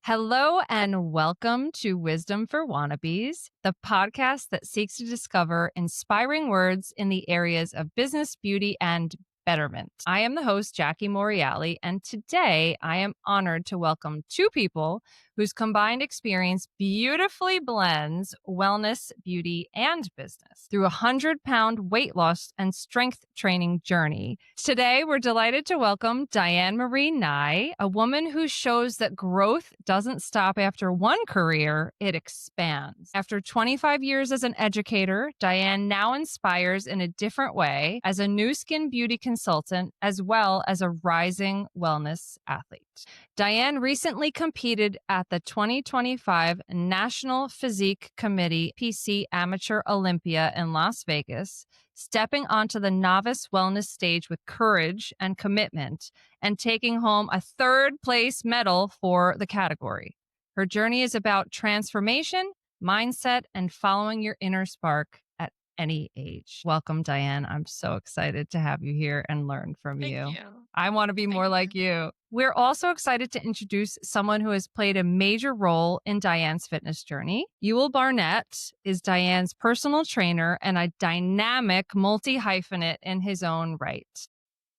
Hello and welcome to Wisdom for Wannabes, the podcast that seeks to discover inspiring words in the areas of business, beauty, and betterment. I am the host, Jackie Morreale, and today I am honored to welcome two people whose combined experience beautifully blends wellness, beauty, and business through a 100-pound weight loss and strength training journey. Today, we're delighted to welcome Diane Marie Nigh, a woman who shows that growth doesn't stop after one career, it expands. After 25 years as an educator, Diane now inspires in a different way as a new skin beauty consultant, as well as a rising wellness athlete. Diane recently competed at the 2025 National Physique Committee PC Amateur Olympia in Las Vegas, stepping onto the novice wellness stage with courage and commitment and taking home a third place medal for the category. Her journey is about transformation, mindset, and following your inner spark at any age. Welcome, Diane. I'm so excited to have you here and learn from you. Thank you. I want to be more like you. We're also excited to introduce someone who has played a major role in Diane's fitness journey. Euell Barnett is Diane's personal trainer and a dynamic multi-hyphenate in his own right.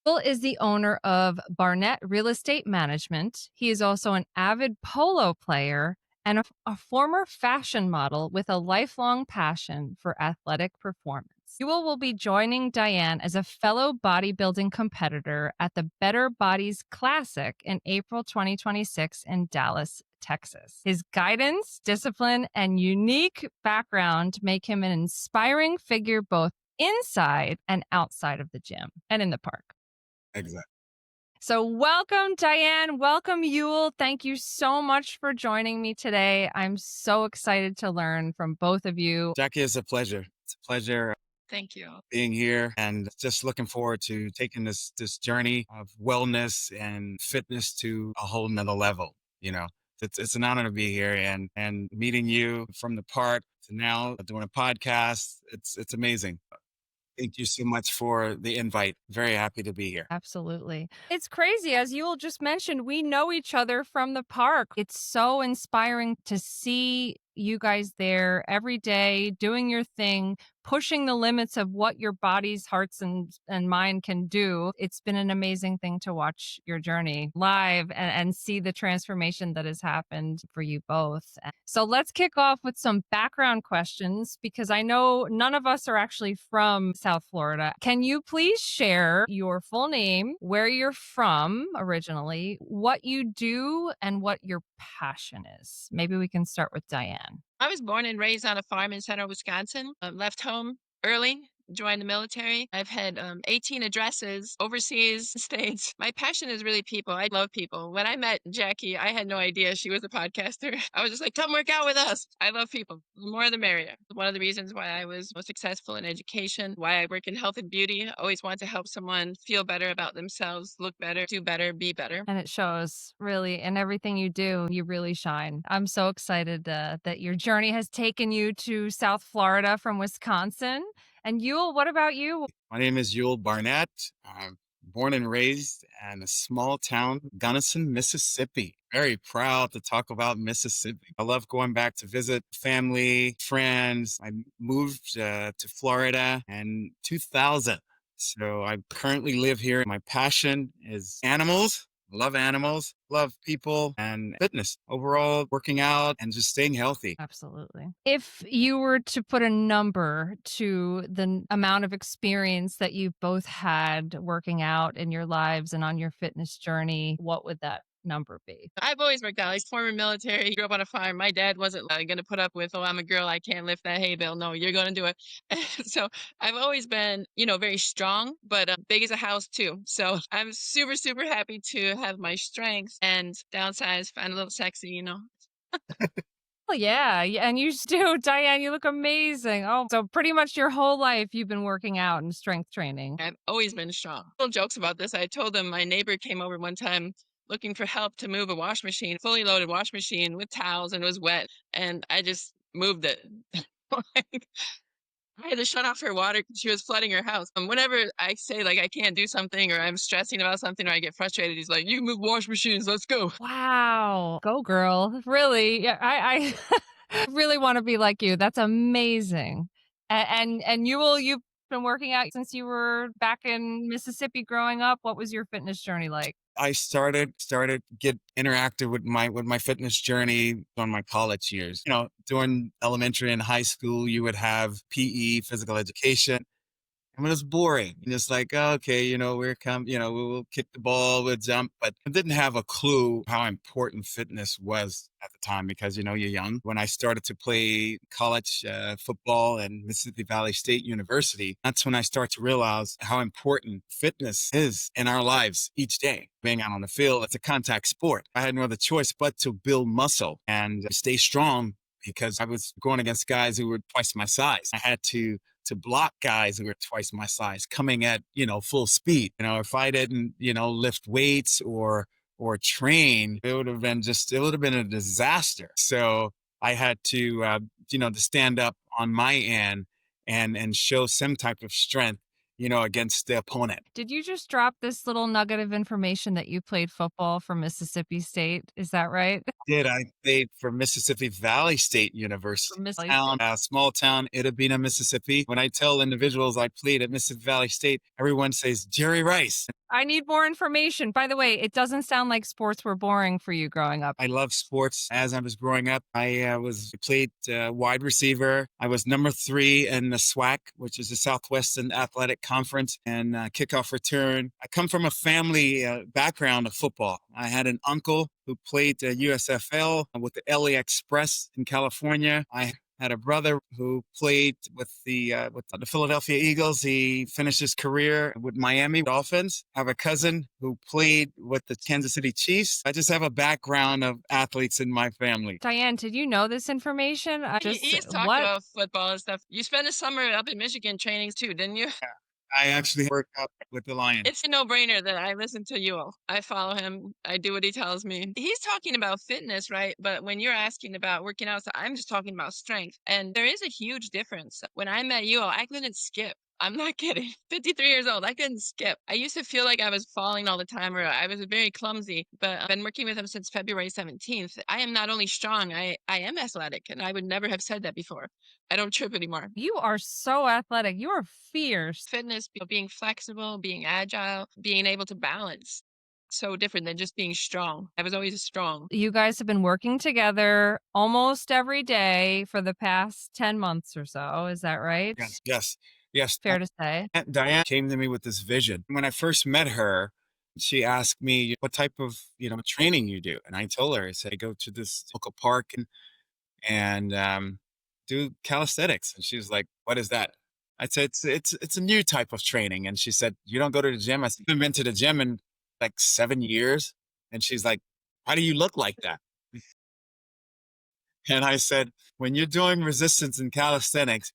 Euell is the owner of Barnett Real Estate Management. He is also an avid polo player and a former fashion model with a lifelong passion for athletic performance. Euell will be joining Diane as a fellow bodybuilding competitor at the Better Bodies Classic in April 2026 in Dallas, Texas. His guidance, discipline, and unique background make him an inspiring figure both inside and outside of the gym and in the park. Exactly. So welcome, Diane. Welcome, Euell. Thank you so much for joining me today. I'm so excited to learn from both of you. Jackie, it's a pleasure. It's a pleasure Thank you. being here and just looking forward to taking this journey of wellness and fitness to a whole nother level. You know, it's an honor to be here and meeting you from the park to now doing a podcast. It's amazing. Thank you so much for the invite. Very happy to be here. Absolutely. It's crazy. As Euell just mentioned, we know each other from the park. It's so inspiring to see you guys there every day doing your thing, pushing the limits of what your bodies, hearts, and mind can do. It's been an amazing thing to watch your journey live and see the transformation that has happened for you both. So let's kick off with some background questions because I know none of us are actually from South Florida. Can you please share your full name, where you're from originally, what you do, and what your passion is? Maybe we can start with Diane. I was born and raised on a farm in central Wisconsin. Left home early, joined the military. I've had 18 addresses overseas states. My passion is really people. I love people. When I met Jackie, I had no idea she was a podcaster. I was just like, come work out with us. I love people. The more the merrier. One of the reasons why I was most successful in education, why I work in health and beauty. I always want to help someone feel better about themselves, look better, do better, be better. And it shows really in everything you do, you really shine. I'm so excited that your journey has taken you to South Florida from Wisconsin. And Euell, what about you? My name is Euell Barnett. I'm born and raised in a small town, Gunnison, Mississippi. Very proud to talk about Mississippi. I love going back to visit family, friends. I moved to Florida in 2000. So I currently live here. My passion is animals. Love animals, love people, and fitness. Overall, working out and just staying healthy. Absolutely. If you were to put a number to the amount of experience that you both had working out in your lives and on your fitness journey, what would that number be? I've always worked out. Like former military, grew up on a farm. My dad wasn't going to put up with, oh, I'm a girl, I can't lift that hay bale. No, you're going to do it. So I've always been, very strong, but big as a house too. So I'm super, super happy to have my strength and downsize, find a little sexy. Oh, yeah. And you do, Diane, you look amazing. Oh, so pretty much your whole life you've been working out and strength training. I've always been strong. Little jokes about this. I told them my neighbor came over one time looking for help to move a wash machine, fully loaded wash machine with towels, and it was wet. And I just moved it. I had to shut off her water because she was flooding her house. And whenever I say like I can't do something or I'm stressing about something or I get frustrated, he's like, "You move wash machines, let's go." Wow. Go girl. Really? Yeah, I really want to be like you. That's amazing. And you've been working out since you were back in Mississippi growing up. What was your fitness journey like? I started get interactive with my fitness journey on my college years. During elementary and high school, you would have PE, physical education. I mean, it was boring. And it's like, oh, okay, we'll kick the ball, we'll jump. But I didn't have a clue how important fitness was at the time because, you're young. When I started to play college football at Mississippi Valley State University, that's when I start to realize how important fitness is in our lives each day. Being out on the field, it's a contact sport. I had no other choice but to build muscle and stay strong because I was going against guys who were twice my size. I had to block guys who were twice my size coming at, full speed. If I didn't, lift weights or train, it would have been a disaster. So I had to stand up on my end and show some type of strength, against the opponent. Did you just drop this little nugget of information that you played football for Mississippi State? Is that right? I played for Mississippi Valley State University, For Mississippi town, State. small town, Itabena, Mississippi. When I tell individuals I played at Mississippi Valley State, everyone says Jerry Rice. I need more information. By the way, it doesn't sound like sports were boring for you growing up. I love sports. As I was growing up, I played wide receiver. I was number 3 in the SWAC, which is the Southwestern Athletic Conference, and kickoff return. I come from a family background of football. I had an uncle who played USFL with the LA Express in California. I had a brother who played with the Philadelphia Eagles. He finished his career with Miami Dolphins. I have a cousin who played with the Kansas City Chiefs. I just have a background of athletes in my family. Diane, did you know this information? He's talked What? about football and stuff. You spent a summer up in Michigan training too, didn't you? I actually work out with the Lions. It's a no-brainer that I listen to Euell. I follow him. I do what he tells me. He's talking about fitness, right? But when you're asking about working out, so I'm just talking about strength. And there is a huge difference. When I met Euell, I couldn't skip. I'm not kidding. 53 years old. I couldn't skip. I used to feel like I was falling all the time or I was very clumsy, but I've been working with him since February 17th. I am not only strong, I am athletic, and I would never have said that before. I don't trip anymore. You are so athletic. You are fierce. Fitness, being flexible, being agile, being able to balance. So different than just being strong. I was always strong. You guys have been working together almost every day for the past 10 months or so. Is that right? Yes. Fair to say. Diane came to me with this vision. When I first met her, she asked me what type of training you do, and I told her, I said I go to this local park and do calisthenics, and she was like, "What is that?" I said, "It's a new type of training," and she said, "You don't go to the gym?" I said, "I've been to the gym in like 7 years," and she's like, "Why do you look like that?" And I said, when you're doing resistance in calisthenics,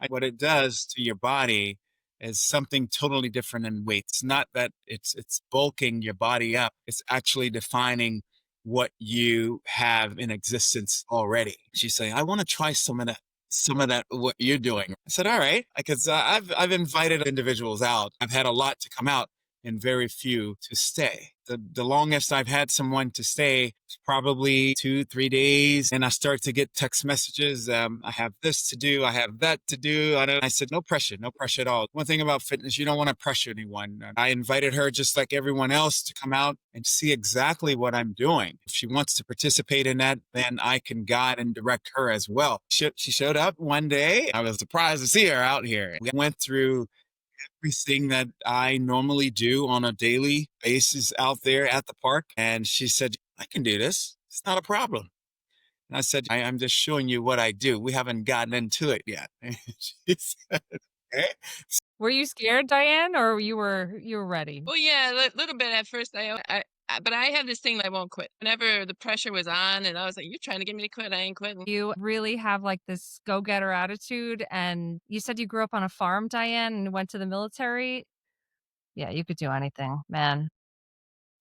what it does to your body is something totally different than weight. It's not that it's bulking your body up. It's actually defining what you have in existence already. She's saying, I want to try some of that, what you're doing. I said, all right, because I've invited individuals out. I've had a lot to come out and very few to stay. The longest I've had someone to stay is probably 2-3 days. And I start to get text messages. I have this to do. I have that to do. I said, no pressure at all. One thing about fitness, you don't want to pressure anyone. I invited her just like everyone else to come out and see exactly what I'm doing. If she wants to participate in that, then I can guide and direct her as well. She showed up one day. I was surprised to see her out here. We went through everything that I normally do on a daily basis out there at the park. And she said, I can do this. It's not a problem. And I said, I'm just showing you what I do. We haven't gotten into it yet. And she said, okay. Were you scared, Diane, or you were ready? Well, yeah, a little bit at first. But I have this thing that I won't quit. Whenever the pressure was on, and I was like, "You're trying to get me to quit. I ain't quitting." You really have like this go-getter attitude. And you said you grew up on a farm, Diane, and went to the military. Yeah, you could do anything, man.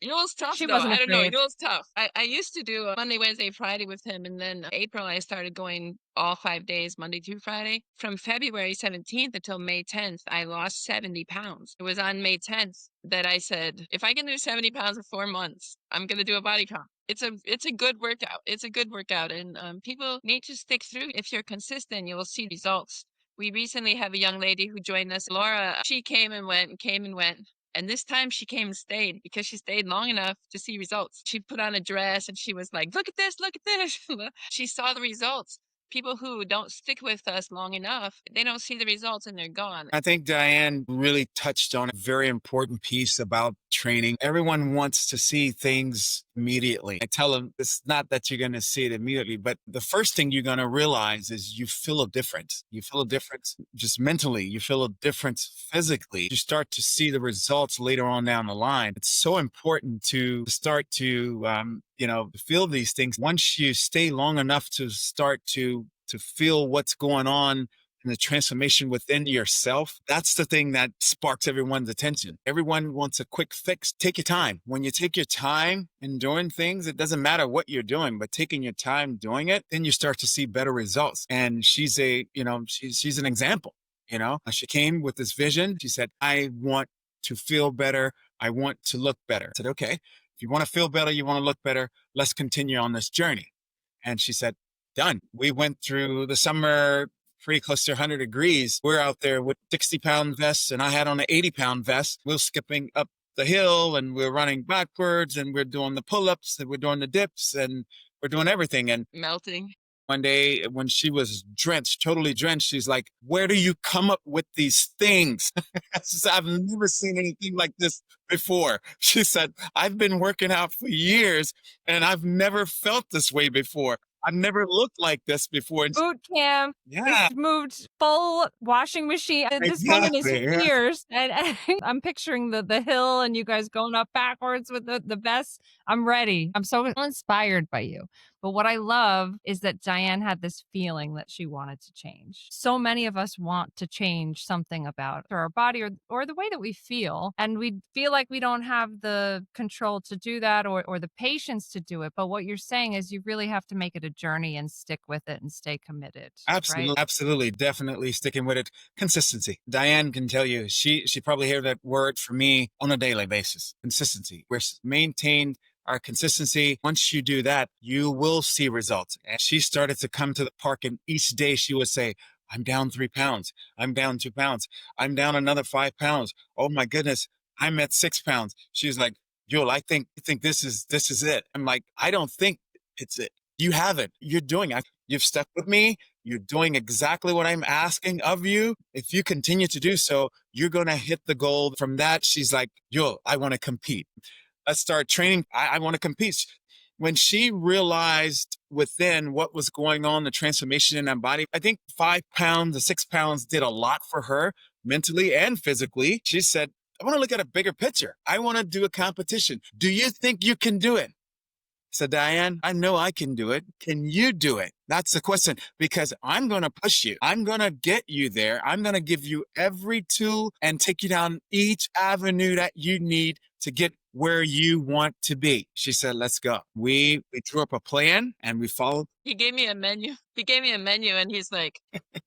Yule's tough She though. wasn't I don't know. afraid. Yule's tough. I used to do Monday, Wednesday, Friday with him, and then April I started going all 5 days, Monday through Friday. From February 17th until May 10th, I lost 70 pounds. It was on May 10th that I said, if I can do 70 pounds in 4 months, I'm gonna do a body comp. It's a good workout. It's a good workout, and people need to stick through. If you're consistent, you will see results. We recently have a young lady who joined us, Laura. She came and went and came and went. And this time she came and stayed because she stayed long enough to see results. She put on a dress and she was like, look at this, look at this. She saw the results. People who don't stick with us long enough, they don't see the results and they're gone. I think Diane really touched on a very important piece about training. Everyone wants to see things immediately. I tell them it's not that you're going to see it immediately, but the first thing you're going to realize is you feel a difference. You feel a difference just mentally. You feel a difference physically. You start to see the results later on down the line. It's so important to start to, feel these things. Once you stay long enough to start to feel what's going on and the transformation within yourself, that's the thing that sparks everyone's attention. Everyone wants a quick fix. Take your time. When you take your time in doing things, it doesn't matter what you're doing, but taking your time doing it, then you start to see better results. And she's she's an example. She came with this vision. She said, I want to feel better. I want to look better. I said, okay, if you want to feel better, you want to look better, let's continue on this journey. And she said, done. We went through the summer pretty close to 100 degrees. We're out there with 60-pound vests, and I had on an 80-pound vest. We're skipping up the hill, and we're running backwards, and we're doing the pull-ups, and we're doing the dips, and we're doing everything. And melting. One day when she was drenched, totally drenched, she's like, where do you come up with these things? I've never seen anything like this before. She said, I've been working out for years and I've never felt this way before. I've never looked like this before. Boot camp. Yeah, It's moved full washing machine. And this woman is exactly. Yeah. fierce. And I'm picturing the hill and you guys going up backwards with the vest. I'm ready. I'm so inspired by you. But what I love is that Diane had this feeling that she wanted to change. So many of us want to change something about our body or the way that we feel. And we feel like we don't have the control to do that or the patience to do it. But what you're saying is you really have to make it a journey and stick with it and stay committed. Absolutely, right? absolutely, definitely sticking with it. Consistency. Diane can tell you, she probably hear that word from me on a daily basis. Consistency. We're maintained our consistency. Once you do that, you will see results. And she started to come to the park, and each day she would say, I'm down 3 pounds. I'm down 2 pounds. I'm down another 5 pounds. Oh my goodness. I'm at 6 pounds. She's like, Euell, I think this is it. I'm like, I don't think it's it. You have it. You're doing it. You've stuck with me. You're doing exactly what I'm asking of you. If you continue to do so, you're going to hit the goal. From that, she's like, Euell, I want to compete. Let's start training. I want to compete. When she realized within what was going on, the transformation in her body, I think 5 pounds to 6 pounds did a lot for her mentally and physically. She said, I want to look at a bigger picture. I want to do a competition. Do you think you can do it? So Diane, I know I can do it. Can you do it? That's the question, because I'm going to push you. I'm going to get you there. I'm going to give you every tool and take you down each avenue that you need to get where you want to be. She said, let's go. We drew up a plan and we followed. He gave me a menu. He gave me a menu and he's like,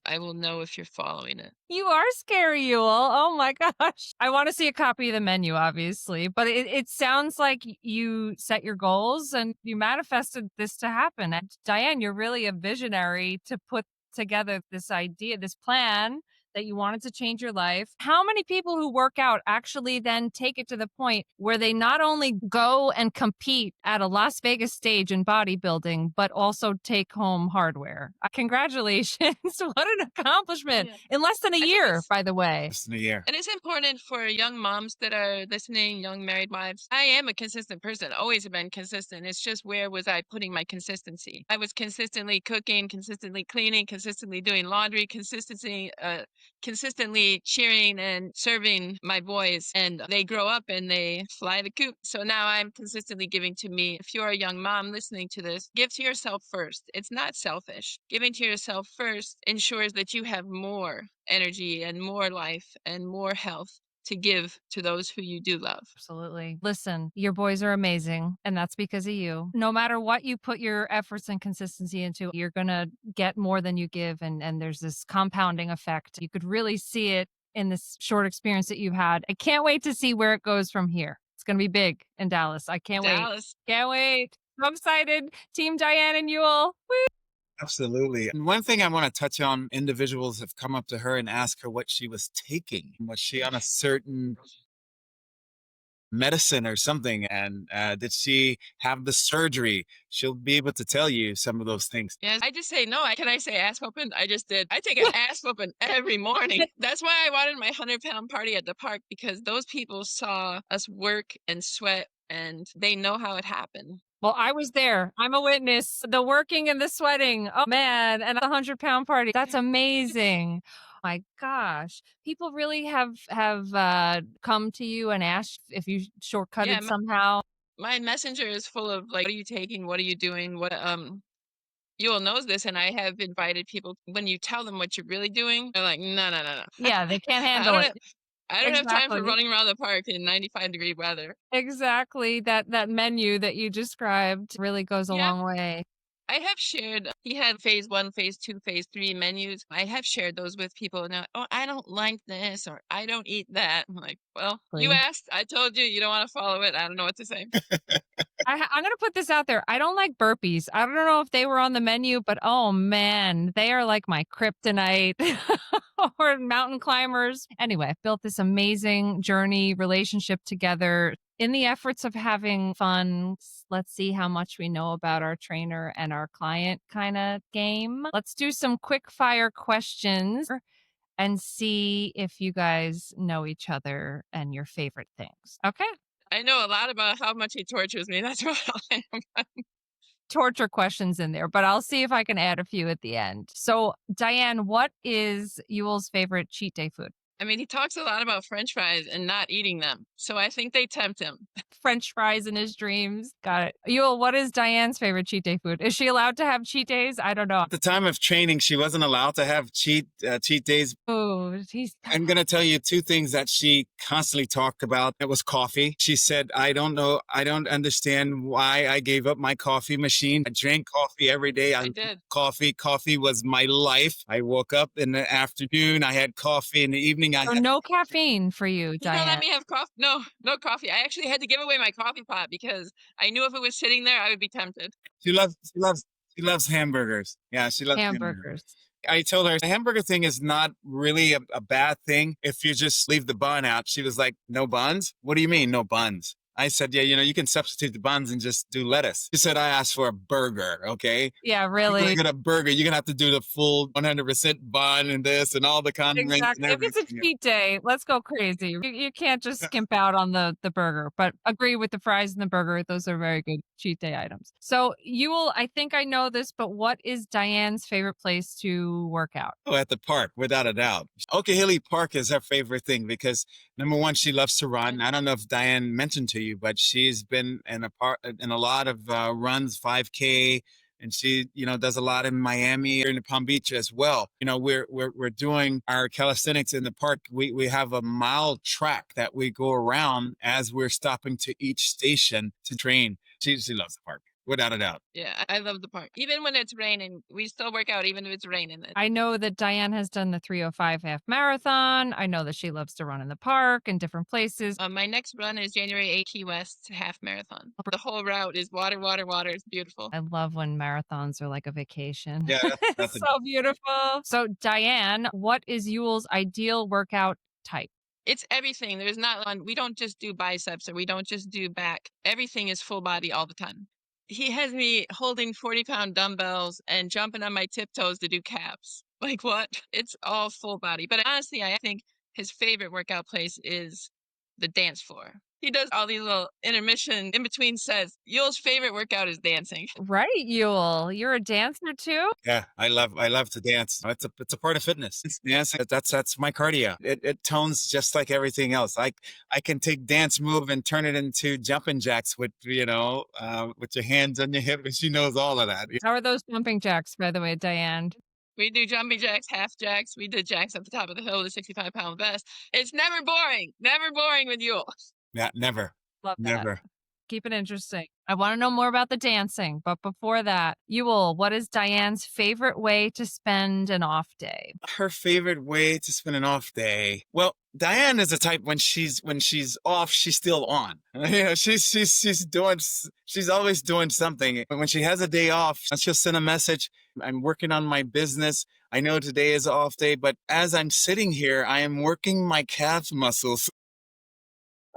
I will know if you're following it. You are scary, Euell. Oh my gosh. I want to see a copy of the menu, obviously, but it sounds like you set your goals and you manifested this to happen. And Diane, you're really a visionary to put together this idea, this plan that you wanted to change your life. How many people who work out actually then take it to the point where they not only go and compete at a Las Vegas stage in bodybuilding, but also take home hardware? Congratulations. What an accomplishment. Yeah. In less than a year, by the way. Less than a year. And it's important for young moms that are listening, young married wives. I am a consistent person, always have been consistent. It's just where was I putting my consistency? I was consistently cooking, consistently cleaning, consistently doing laundry, consistently cheering and serving my boys, and they grow up and they fly the coop. So now I'm consistently giving to me. If you're a young mom listening to this, give to yourself first. It's not selfish. Giving to yourself first ensures that you have more energy and more life and more health to give to those who you do love. Absolutely. Listen, your boys are amazing, and that's because of you. No matter what you put your efforts and consistency into, you're going to get more than you give. And there's this compounding effect. You could really see it in this short experience that you've had. I can't wait to see where it goes from here. It's going to be big in Dallas. I can't wait. Dallas. Can't wait. I'm excited. Team Diane and Euell. Woo! Absolutely. And one thing I want to touch on, individuals have come up to her and asked her what she was taking. Was she on a certain medicine or something? And did she have the surgery? She'll be able to tell you some of those things. Yes, I just say no. Can I say ass whooping? I just did. I take an ass whooping every morning. That's why I wanted my 100-pound party at the park, because those people saw us work and sweat and they know how it happened. Well, I was there. I'm a witness. The working and the sweating. Oh, man. And a 100-pound party. That's amazing. My gosh. People really have come to you and asked if you shortcutted Yeah, somehow. my messenger is full of like, what are you taking? What are you doing? Euell knows this, and I have invited people. When you tell them what you're really doing, they're like, no, no, no, no. Yeah, they can't I handle don't it. have, I don't have time for Exactly. running around the park in 95-degree weather. Exactly. That menu that you described really goes a Yeah. long way. I have shared, he had phase 1, phase 2, phase 3 menus. I have shared those with people. Now, oh, I don't like this, or I don't eat that. I'm like, well, you asked. I told you you don't want to follow it. I don't know what to say. I'm going to put this out there. I don't like burpees. I don't know if they were on the menu, but oh man, they are like my kryptonite. Or mountain climbers. Anyway, I've built this amazing journey relationship together in the efforts of having fun. Let's see how much we know about our trainer and our client kind of game. Let's do some quick fire questions and see if you guys know each other and your favorite things. Okay. I know a lot about how much he tortures me. That's what I am. Torture questions in there, but I'll see if I can add a few at the end. So, Diane, what is Euell's favorite cheat day food? I mean, he talks a lot about French fries and not eating them. So I think they tempt him. French fries in his dreams. Got it. Euell, what is Diane's favorite cheat day food? Is she allowed to have cheat days? I don't know. At the time of training, she wasn't allowed to have cheat days. Oh, I'm going to tell you two things that she constantly talked about. It was coffee. She said, I don't know. I don't understand why I gave up my coffee machine. I drank coffee every day. I did. Coffee was my life. I woke up in the afternoon. I had coffee in the evening. No caffeine for you, Diane. You don't let me have coffee. No coffee. I actually had to give away my coffee pot because I knew if it was sitting there, I would be tempted. She loves hamburgers. Yeah, she loves hamburgers. I told her the hamburger thing is not really a bad thing if you just leave the bun out. She was like, no buns? What do you mean, no buns? I said, yeah, you can substitute the buns and just do lettuce. She said, I asked for a burger, okay? Yeah, really. You're going to get a burger. You're going to have to do the full 100% bun and this and all the condiments. Exactly. If it's a cheat day, let's go crazy. You can't just skimp out on the burger, but agree with the fries and the burger. Those are very good cheat day items. So Euell, I think I know this, but what is Diane's favorite place to work out? Oh, at the park, without a doubt. Okehilly Park is her favorite thing because number one, she loves to run. I don't know if Diane mentioned to you, but she's been in a lot of runs, 5K, and she, does a lot in Miami or in Palm Beach as well. We're doing our calisthenics in the park. We have a mile track that we go around as we're stopping to each station to train. She loves the park. Without a doubt. Yeah, I love the park. Even when it's raining, we still work out even if it's raining. I know that Diane has done the 305 half marathon. I know that she loves to run in the park and different places. My next run is January 8th, Key West half marathon. The whole route is water, water, water. It's beautiful. I love when marathons are like a vacation. Yeah, that's so beautiful. So Diane, what is Euell's ideal workout type? It's everything. There's not one. We don't just do biceps or we don't just do back. Everything is full body all the time. He has me holding 40-pound dumbbells and jumping on my tiptoes to do calves. Like what? It's all full body. But honestly, I think his favorite workout place is the dance floor. He does all these little intermission in between sets. Euell's favorite workout is dancing. Right, Euell. You're a dancer too? Yeah, I love to dance. It's a part of fitness. Dancing, that's my cardio. It tones just like everything else. I can take dance move and turn it into jumping jacks with with your hands on your hip, and she knows all of that. How are those jumping jacks, by the way, Diane? We do jumping jacks, half jacks. We did jacks at the top of the hill with a 65-pound vest. It's never boring. Never boring with Euell. Yeah, never. Love that. Never. Keep it interesting. I want to know more about the dancing, but before that, Euell, what is Diane's favorite way to spend an off day? Her favorite way to spend an off day. Well, Diane is the type when she's off, she's still on. You know, she's always doing something. But when she has a day off, she'll send a message. I'm working on my business. I know today is an off day, but as I'm sitting here, I am working my calf muscles.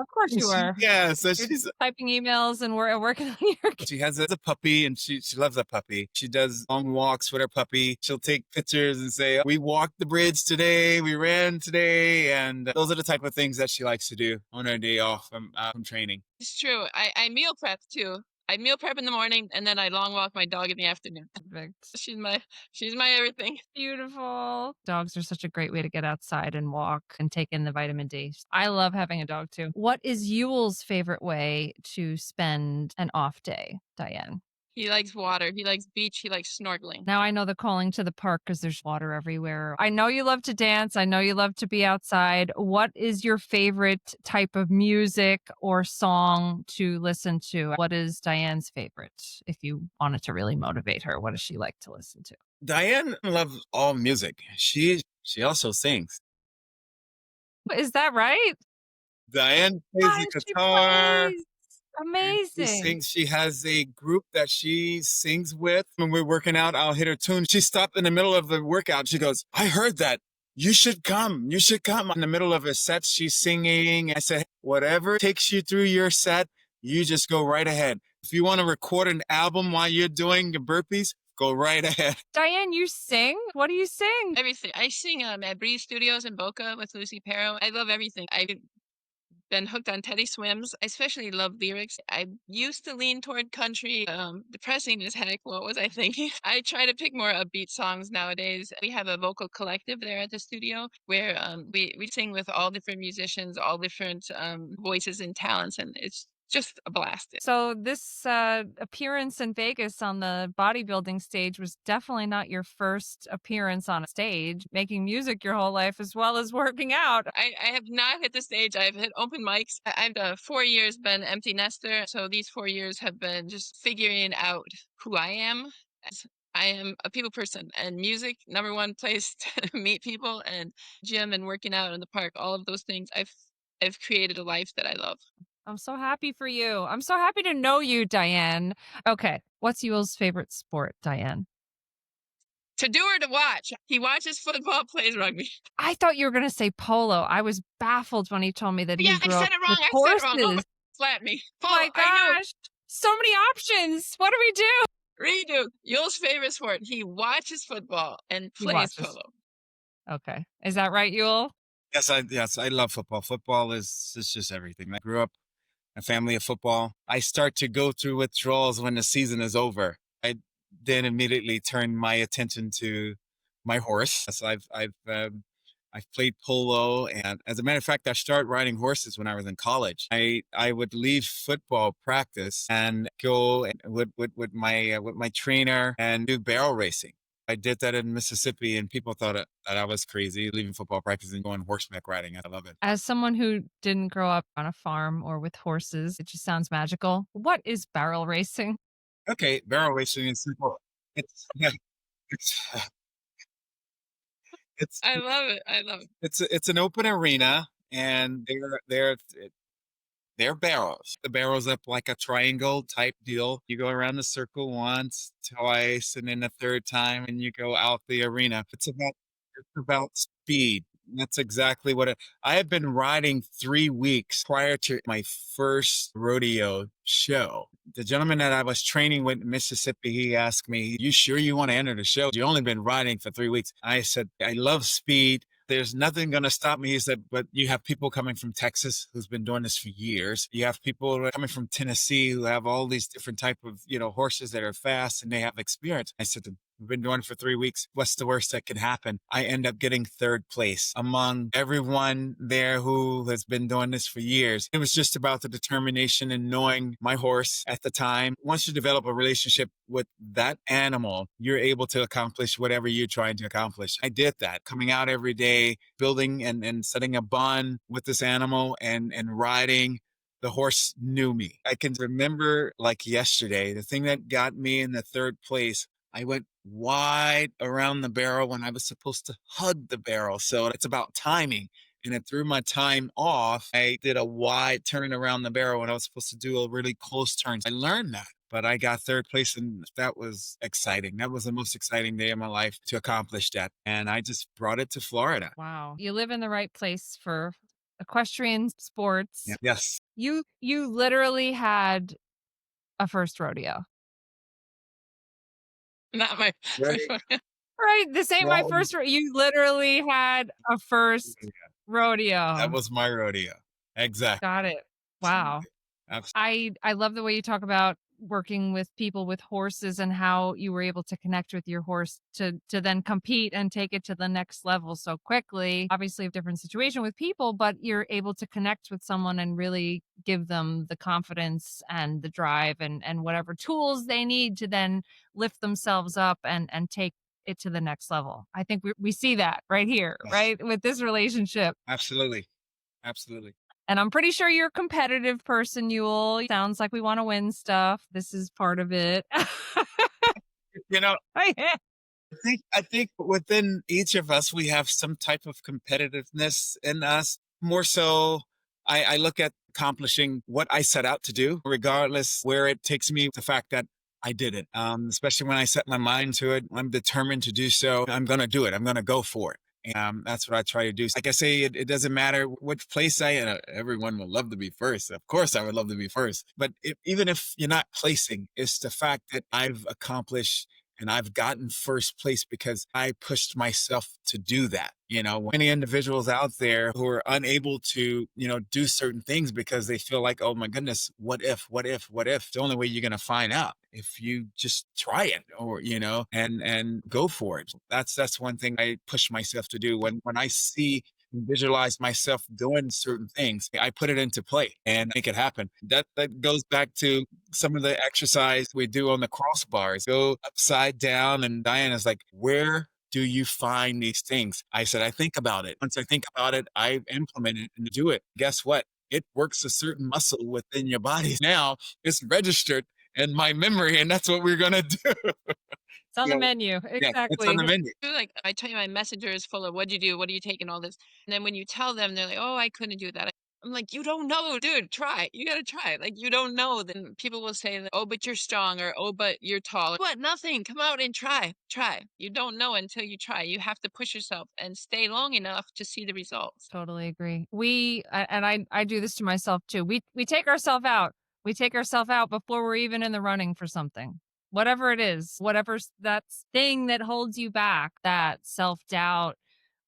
Of course you are. Yeah, so You're she's typing emails and we're working on your she has a puppy and she loves that puppy. She does long walks with her puppy. She'll take pictures and say, we walked the bridge today, we ran today. And those are the type of things that she likes to do on her day off from training. It's true. I meal prep too. I meal prep in the morning and then I long walk my dog in the afternoon. Perfect. She's my everything. Beautiful. Dogs are such a great way to get outside and walk and take in the vitamin D. I love having a dog too. What is Euell's favorite way to spend an off day, Diane? He likes water. He likes beach. He likes snorkeling. Now I know the calling to the park because there's water everywhere. I know you love to dance. I know you love to be outside. What is your favorite type of music or song to listen to? What is Diane's favorite? If you wanted to really motivate her, what does she like to listen to? Diane loves all music. She also sings. Is that right? Diane plays Gosh, the she guitar. plays. She Amazing. sings. She has a group that she sings with. When we're working out, I'll hit her tune. She stopped in the middle of the workout. She goes, I heard that. You should come. You should come. In the middle of her set, she's singing. I said, whatever takes you through your set, you just go right ahead. If you want to record an album while you're doing the burpees, go right ahead. Diane, you sing? What do you sing? Everything. I sing at Breeze Studios in Boca with Lucy Perro. I love everything. I've been hooked on Teddy Swims. I especially love lyrics. I used to lean toward country. Depressing as heck. What was I thinking? I try to pick more upbeat songs nowadays. We have a vocal collective there at the studio where we sing with all different musicians, all different voices and talents, and it's just a blast. So this appearance in Vegas on the bodybuilding stage was definitely not your first appearance on a stage, making music your whole life as well as working out. I have not hit the stage. I've hit open mics. I've 4 years been empty nester. So these 4 years have been just figuring out who I am. I am a people person, and music, number one place to meet people, and gym and working out in the park, all of those things. I've created a life that I love. I'm so happy for you. I'm so happy to know you, Diane. Okay, what's Euell's favorite sport, Diane? To do or to watch? He watches football, plays rugby. I thought you were going to say polo. I was baffled when he told me that he Yeah, I grew said up it wrong. with I horses. said it wrong. Oh, flat me. Oh my gosh, so many options. What do we do? Redo. Euell's favorite sport. He watches football and He plays watches. polo. Okay, is that right, Euell? Yes, I love football. Football is just everything. I grew up a family of football. I start to go through withdrawals when the season is over. I then immediately turn my attention to my horse. So I've played polo, and as a matter of fact, I started riding horses when I was in college. I would leave football practice and go with my trainer and do barrel racing. I did that in Mississippi, and people thought that I was crazy, leaving football practice and going horseback riding. I love it. As someone who didn't grow up on a farm or with horses, it just sounds magical. What is barrel racing? Okay, barrel racing is simple. It's it's it's I love it. I love it. it's an open arena, and they're barrels. The barrel's up like a triangle type deal. You go around the circle once, twice, and then the third time, and you go out the arena. It's about speed. That's exactly what I have been riding 3 weeks prior to my first rodeo show. The gentleman that I was training with in Mississippi, he asked me, you sure you want to enter the show? You only been riding for 3 weeks. I said, I love speed. There's nothing going to stop me. He said, but you have people coming from Texas who's been doing this for years. You have people coming from Tennessee who have all these different type of, horses that are fast and they have experience. I said, We've been doing it for 3 weeks. What's the worst that could happen? I end up getting third place among everyone there who has been doing this for years. It was just about the determination and knowing my horse at the time. Once you develop a relationship with that animal, you're able to accomplish whatever you're trying to accomplish. I did that, coming out every day, building and setting a bond with this animal and riding. The horse knew me. I can remember like yesterday, the thing that got me in the third place, I went wide around the barrel when I was supposed to hug the barrel. So it's about timing. And it threw my time off. I did a wide turn around the barrel when I was supposed to do a really close turn. I learned that, but I got third place, and that was exciting. That was the most exciting day of my life to accomplish that. And I just brought it to Florida. Wow. You live in the right place for equestrian sports. Yeah. Yes. You literally had a first rodeo. Not my Right. first one. Right. This ain't my Well, first you literally had a first rodeo. that was my rodeo. Exactly. Got it. Wow. Absolutely. I love the way you talk about working with people with horses and how you were able to connect with your horse to then compete and take it to the next level so quickly. Obviously a different situation with people, but you're able to connect with someone and really give them the confidence and the drive and whatever tools they need to then lift themselves up and take it to the next level. I think we see that right here, Yes. right? With this relationship. Absolutely. Absolutely. And I'm pretty sure you're a competitive person, Euell. Sounds like we want to win stuff. This is part of it. You know, I think within each of us, we have some type of competitiveness in us. More so, I look at accomplishing what I set out to do, regardless where it takes me. The fact that I did it, especially when I set my mind to it, I'm determined to do so. I'm going to do it. I'm going to go for it. That's what I try to do. Like I say, it doesn't matter which place I am. Everyone would love to be first. Of course, I would love to be first. But even if you're not placing, it's the fact that I've accomplished and I've gotten first place because I pushed myself to do that. Many individuals out there who are unable to, do certain things because they feel like, oh my goodness, what if? The only way you're going to find out if you just try it or, and go for it. That's one thing I push myself to do when I see and visualize myself doing certain things. I put it into play and make it happen. That goes back to some of the exercise we do on the crossbars. Go upside down, and Diane is like, where do you find these things? I said, I think about it. Once I think about it, I implement it and do it. Guess what? It works a certain muscle within your body. Now it's registered in my memory, and that's what we're going to do. It's on the menu. Yeah, it's on Exactly. the menu. Like I tell you, my messenger is full of what'd you do? What are you taking? All this. And then when you tell them, they're like, oh, I couldn't do that. I'm like, you don't know, dude. Try. You got to try. Like, you don't know. Then people will say, that, oh, but you're strong, or oh, but you're tall. What? Nothing. Come out and try. Try. You don't know until you try. You have to push yourself and stay long enough to see the results. Totally agree. I do this to myself too. We take ourselves out. We take ourselves out before we're even in the running for something. Whatever it is, whatever's that thing that holds you back, that self-doubt.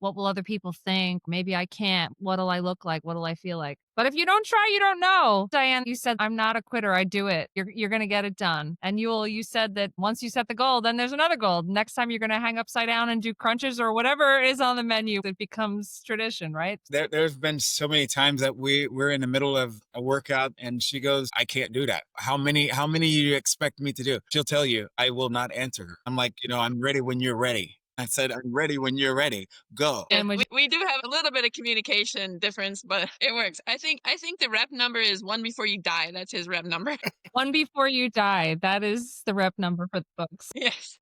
What will other people think? Maybe I can't. What'll I look like? What'll I feel like? But if you don't try, you don't know. Diane, you said, I'm not a quitter. I do it. You're going to get it done. And you said that once you set the goal, then there's another goal. Next time you're going to hang upside down and do crunches or whatever is on the menu. It becomes tradition, right? There's been so many times that we're in the middle of a workout and she goes, I can't do that. How many do you expect me to do? She'll tell you, I will not answer her. I'm like, I'm ready when you're ready. I said, I'm ready when you're ready. Go. And we do have a little bit of communication difference, but it works. I think the rep number is 1 before you die. That's his rep number. 1 before you die. That is the rep number for the books. Yes.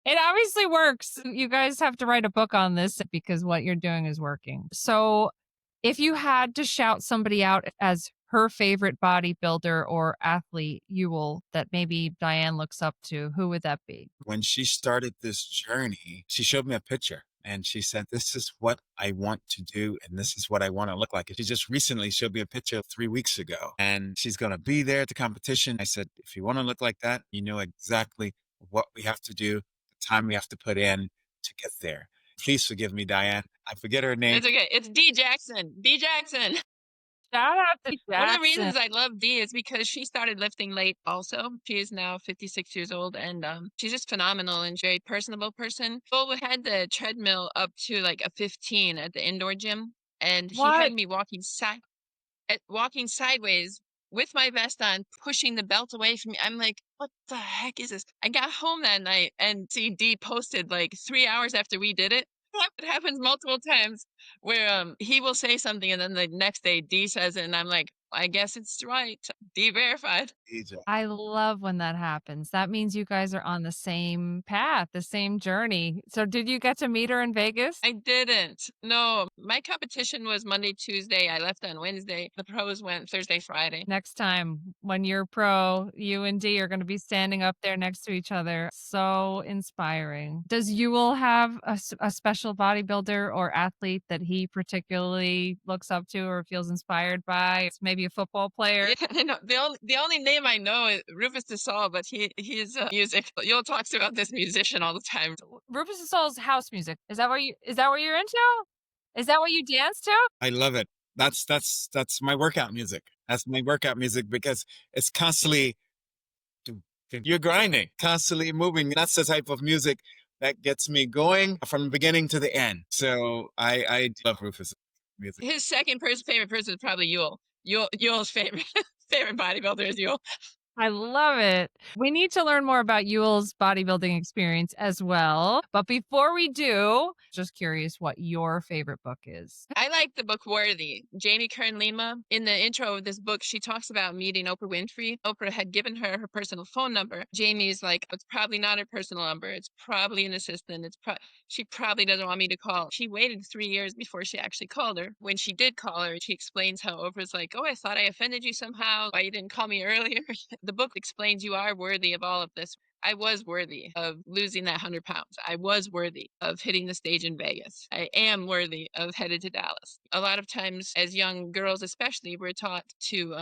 It obviously works. You guys have to write a book on this because what you're doing is working. So if you had to shout somebody out as her favorite bodybuilder or athlete, Euell, that maybe Diane looks up to, who would that be? When she started this journey, she showed me a picture and she said, this is what I want to do and this is what I want to look like. She just recently showed me a picture 3 weeks ago and she's going to be there at the competition. I said, if you want to look like that, you know exactly what we have to do, the time we have to put in to get there. Please forgive me, Diane. I forget her name. It's okay. It's D. Jackson. D. Jackson. Shout out to One of the Jackson. reasons I love Dee is because she started lifting late also. She is now 56 years old, and she's just phenomenal and very personable person. Well, we had the treadmill up to like a 15 at the indoor gym, and he What? had me walking sideways with my vest on, pushing the belt away from me. I'm like, what the heck is this? I got home that night and see D posted like 3 hours after we did it. It happens multiple times where he will say something and then the next day D says it and I'm like, I guess it's right. D verified. I love when that happens. That means you guys are on the same path, the same journey. So did you get to meet her in Vegas? I didn't. No, my competition was Monday, Tuesday. I left on Wednesday. The pros went Thursday, Friday. Next time when you're pro, you and Dee are going to be standing up there next to each other. So inspiring. Does Euell have a special bodybuilder or athlete that he particularly looks up to or feels inspired by? It's maybe a football player. Yeah, I know. The only name I know is Rufus DeSalle, but he's music. You'll talk about this musician all the time. Rufus DeSalle's house music. Is that what you're into? Is that what you dance to? I love it. That's my workout music. That's my workout music because it's constantly you're grinding, constantly moving. That's the type of music that gets me going from the beginning to the end. So I love Rufus music. His second favorite person is probably Euell. Euell's favorite favorite bodybuilder is Euell. I love it. We need to learn more about Euell's bodybuilding experience as well. But before we do, just curious what your favorite book is. I like the book Worthy. Jamie Kern Lima. In the intro of this book, she talks about meeting Oprah Winfrey. Oprah had given her her personal phone number. Jamie's like, it's probably not her personal number. It's probably an assistant. She probably doesn't want me to call. She waited 3 years before she actually called her. When she did call her, she explains how Oprah's like, oh, I thought I offended you somehow. Why you didn't call me earlier? The book explains you are worthy of all of this. I was worthy of losing that 100 pounds. I was worthy of hitting the stage in Vegas. I am worthy of headed to Dallas. A lot of times as young girls, especially, we're taught to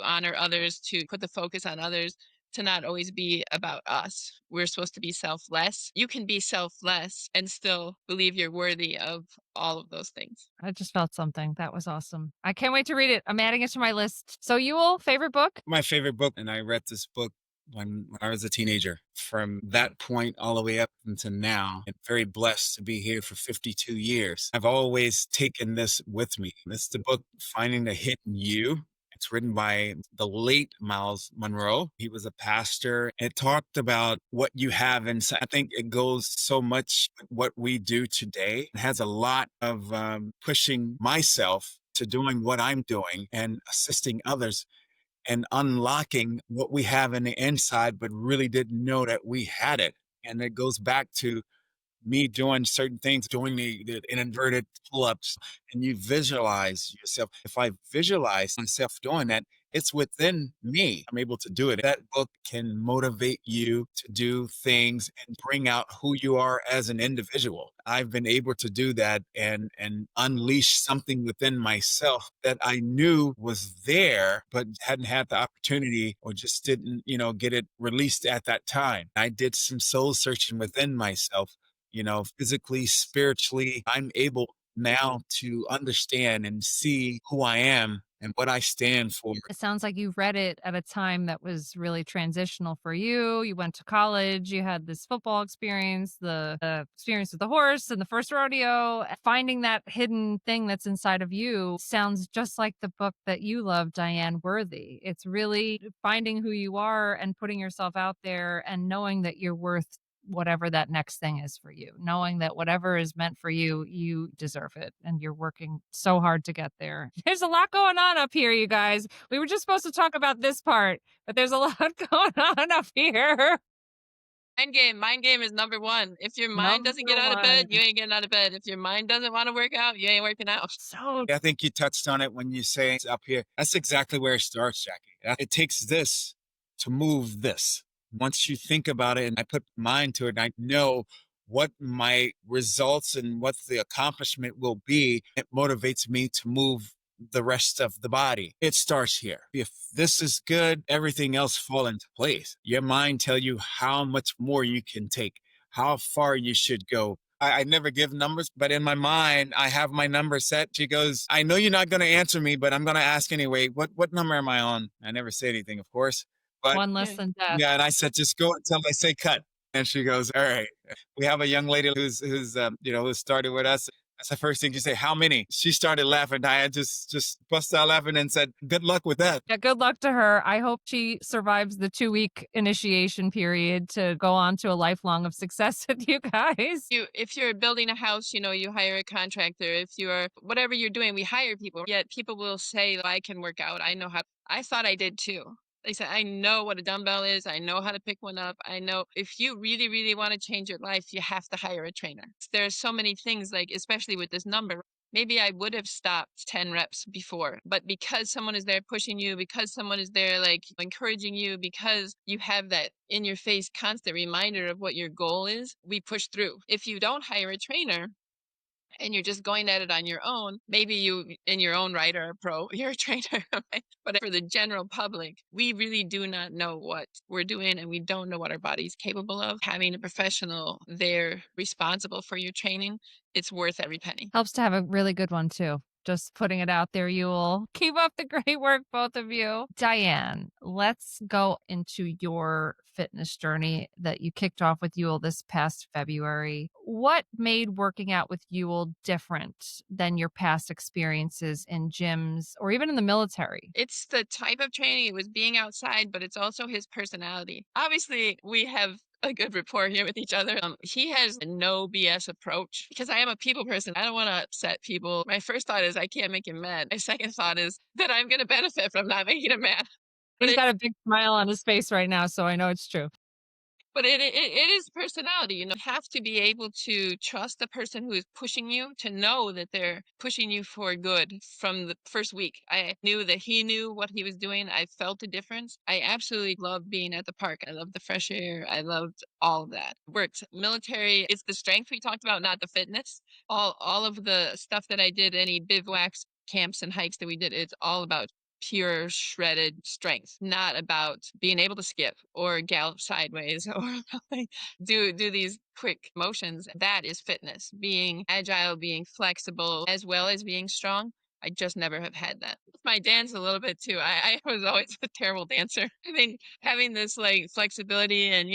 honor others, to put the focus on others, to not always be about us. We're supposed to be selfless. You can be selfless and still believe you're worthy of all of those things. I just felt something. That was awesome. I can't wait to read it. I'm adding it to my list. So Euell, favorite book? My favorite book, and I read this book when I was a teenager. From that point all the way up until now, I'm very blessed to be here for 52 years. I've always taken this with me. This is the book, Finding the Hidden You. It's written by the late Miles Monroe. He was a pastor. It talked about what you have inside. I think it goes so much with what we do today. It has a lot of pushing myself to doing what I'm doing and assisting others and unlocking what we have in the inside, but really didn't know that we had it. And it goes back to me doing certain things, doing the inverted pull-ups, and you visualize yourself. If I visualize myself doing that, it's within me. I'm able to do it. That book can motivate you to do things and bring out who you are as an individual. I've been able to do that and unleash something within myself that I knew was there, but hadn't had the opportunity or just didn't, get it released at that time. I did some soul searching within myself, physically, spiritually. I'm able now to understand and see who I am and what I stand for. It sounds like you read it at a time that was really transitional for you. You went to college, you had this football experience, the experience with the horse and the first rodeo. Finding that hidden thing that's inside of you sounds just like the book that you love, Diane, Worthy. It's really finding who you are and putting yourself out there and knowing that you're worth whatever that next thing is for you, knowing that whatever is meant for you, you deserve it. And you're working so hard to get there. There's a lot going on up here, you guys. We were just supposed to talk about this part, but there's a lot going on up here. Mind game is number one. If your mind doesn't get out of bed, you ain't getting out of bed. If your mind doesn't want to work out, you ain't working out. So I think you touched on it when you say it's up here. That's exactly where it starts, Jackie. It takes this to move this. Once you think about it and I put mind to it, and I know what my results and what the accomplishment will be, it motivates me to move the rest of the body. It starts here. If this is good, everything else fall into place. Your mind tell you how much more you can take, how far you should go, I never give numbers, but in my mind, I have my number set. She goes, I know you're not going to answer me, but I'm going to ask anyway. What number am I on? I never say anything, of course. But One less Yeah. than death. yeah, and I said, just go until I say cut. And she goes, all right. We have a young lady who started with us. That's the first thing she said. How many? She started laughing. Diane just busted out laughing and said, good luck with that. Yeah, good luck to her. I hope she survives the 2-week initiation period to go on to a lifelong of success with you guys. If you're building a house, you hire a contractor. If you're whatever you're doing, we hire people. Yet people will say, I can work out. I know how. I thought I did too. They said, I know what a dumbbell is. I know how to pick one up. I know if you really, really want to change your life, you have to hire a trainer. There's so many things, like, especially with this number. Maybe I would have stopped 10 reps before, but because someone is there pushing you, because someone is there like encouraging you, because you have that in your face constant reminder of what your goal is, we push through. If you don't hire a trainer, and you're just going at it on your own, maybe you in your own right are a pro, you're a trainer, right? But for the general public, we really do not know what we're doing, and we don't know what our body's capable of. Having a professional there responsible for your training, it's worth every penny. Helps to have a really good one too. Just putting it out there, Euell. Keep up the great work, both of you. Diane, let's go into your fitness journey that you kicked off with Euell this past February. What made working out with Euell different than your past experiences in gyms or even in the military? It's the type of training. It was being outside, but it's also his personality. Obviously, we have a good rapport here with each other. He has a no BS approach because I am a people person. I don't want to upset people. My first thought is I can't make him mad. My second thought is that I'm going to benefit from not making him mad. But He's got a big smile on his face right now, so I know it's true. But it is personality. You have to be able to trust the person who is pushing you, to know that they're pushing you for good from the first week. I knew that he knew what he was doing. I felt the difference. I absolutely loved being at the park. I loved the fresh air. I loved all of that. Worked. Military, it's the strength we talked about, not the fitness. All of the stuff that I did, any bivouacs, camps and hikes that we did, it's all about pure shredded strength, not about being able to skip or gallop sideways or like do these quick motions. That is fitness. Being agile, being flexible, as well as being strong. I just never have had that. My dance a little bit too. I was always a terrible dancer. I mean, having this like flexibility and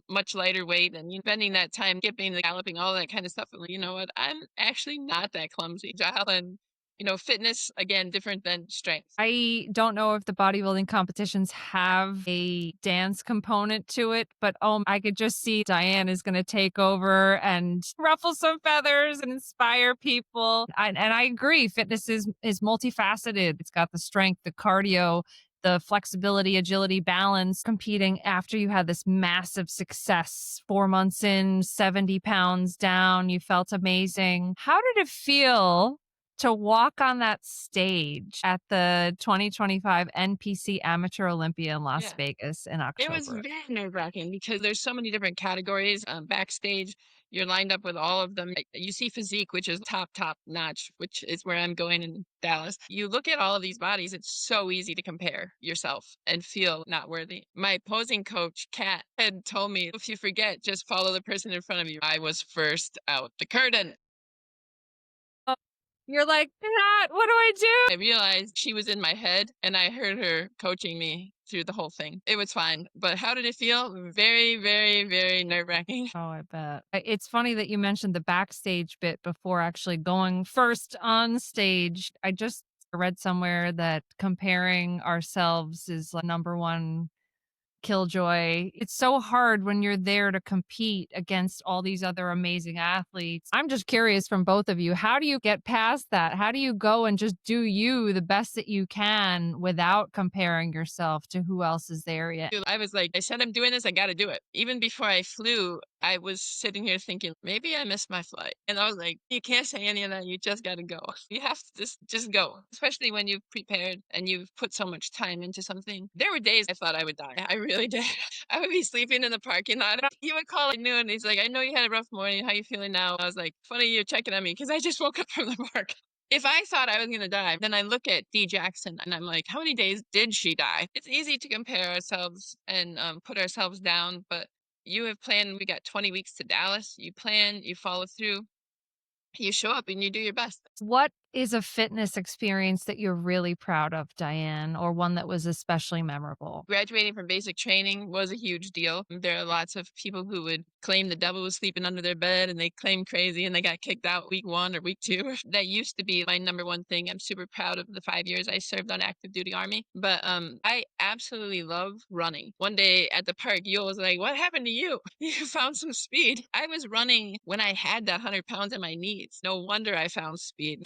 much lighter weight and spending that time skipping, the galloping, all that kind of stuff. You know what? I'm actually not that clumsy. Agile and fitness, again, different than strength. I don't know if the bodybuilding competitions have a dance component to it, but I could just see Diane is going to take over and ruffle some feathers and inspire people. And I agree, fitness is multifaceted. It's got the strength, the cardio, the flexibility, agility, balance. Competing after you had this massive success, 4 months in, 70 pounds down, you felt amazing. How did it feel to walk on that stage at the 2025 NPC Amateur Olympia in Las Vegas in It was October? very nerve-wracking because there's so many different categories. Backstage, you're lined up with all of them. You see physique, which is top notch, which is where I'm going in Dallas. You look at all of these bodies, it's so easy to compare yourself and feel not worthy. My posing coach, Kat, had told me, if you forget, just follow the person in front of you. I was first out the curtain. You're like, Pat, what do I do? I realized she was in my head and I heard her coaching me through the whole thing. It was fine. But how did it feel? Very, very, very nerve-wracking. Oh, I bet. It's funny that you mentioned the backstage bit before actually going first on stage. I just read somewhere that comparing ourselves is like number one killjoy. It's so hard when you're there to compete against all these other amazing athletes. I'm just curious from both of you, how do you get past that? How do you go and just do you the best that you can without comparing yourself to who else is there yet? I was like, I said I'm doing this, I got to do it. Even before I flew, I was sitting here thinking, maybe I missed my flight. And I was like, you can't say any of that. You just got to go. You have to just go, especially when you've prepared and you've put so much time into something. There were days I thought I would die. I really did. I would be sleeping in the parking lot. He would call at noon. He's like, I know you had a rough morning. How you feeling now? I was like, funny you're checking on me because I just woke up from the park. If I thought I was going to die, then I look at Dee Jackson and I'm like, how many days did she die? It's easy to compare ourselves and put ourselves down, but You have planned, we got 20 weeks to Dallas. You plan, you follow through, you show up and you do your best. What is a fitness experience that you're really proud of, Diane, or one that was especially memorable? Graduating from basic training was a huge deal. There are lots of people who would claim the devil was sleeping under their bed and they claim crazy and they got kicked out week 1 or week 2. That used to be my number one thing. I'm super proud of the 5 years I served on active duty Army. But I absolutely love running. One day at the park, Euell was like, "What happened to you? You found some speed." I was running when I had that 100 pounds in my knees. No wonder I found speed.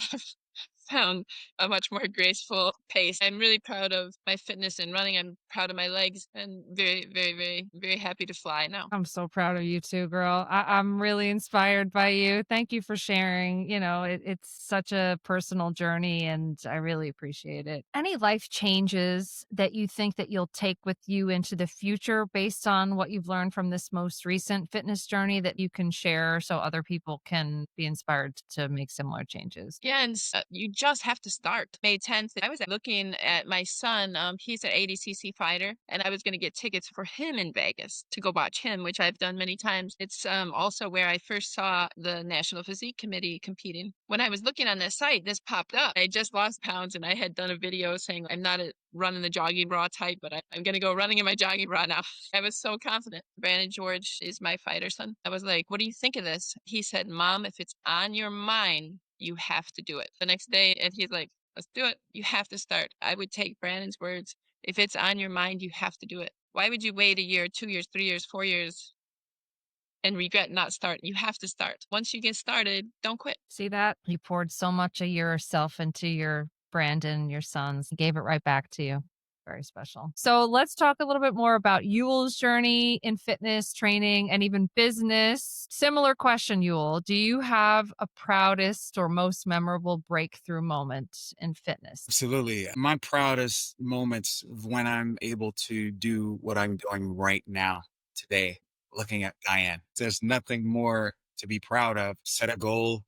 Found a much more graceful pace. I'm really proud of my fitness and running. I'm proud of my legs and very, very, very, very happy to fly now. I'm so proud of you too, girl. I'm really inspired by you. Thank you for sharing. It's such a personal journey and I really appreciate it. Any life changes that you think that you'll take with you into the future based on what you've learned from this most recent fitness journey that you can share so other people can be inspired to make similar changes? Yeah, and you just have to start. May 10th, I was looking at my son. He's an ADCC fighter, and I was going to get tickets for him in Vegas to go watch him, which I've done many times. It's also where I first saw the National Physique Committee competing. When I was looking on this site, this popped up. I just lost pounds, and I had done a video saying I'm not a running the jogging bra type, but I'm going to go running in my jogging bra now. I was so confident. Brandon George is my fighter son. I was like, "What do you think of this?" He said, "Mom, if it's on your mind, you have to do it." The next day, and he's like, "Let's do it. You have to start." I would take Brandon's words. If it's on your mind, you have to do it. Why would you wait a year, 2 years, 3 years, 4 years and regret not starting? You have to start. Once you get started, don't quit. See that? You poured so much of yourself into your Brandon, your sons, he gave it right back to you. Very special. So let's talk a little bit more about Euell's journey in fitness, training, and even business. Similar question, Euell. Do you have a proudest or most memorable breakthrough moment in fitness? Absolutely. My proudest moments of when I'm able to do what I'm doing right now, today, looking at Diane. There's nothing more to be proud of. Set a goal.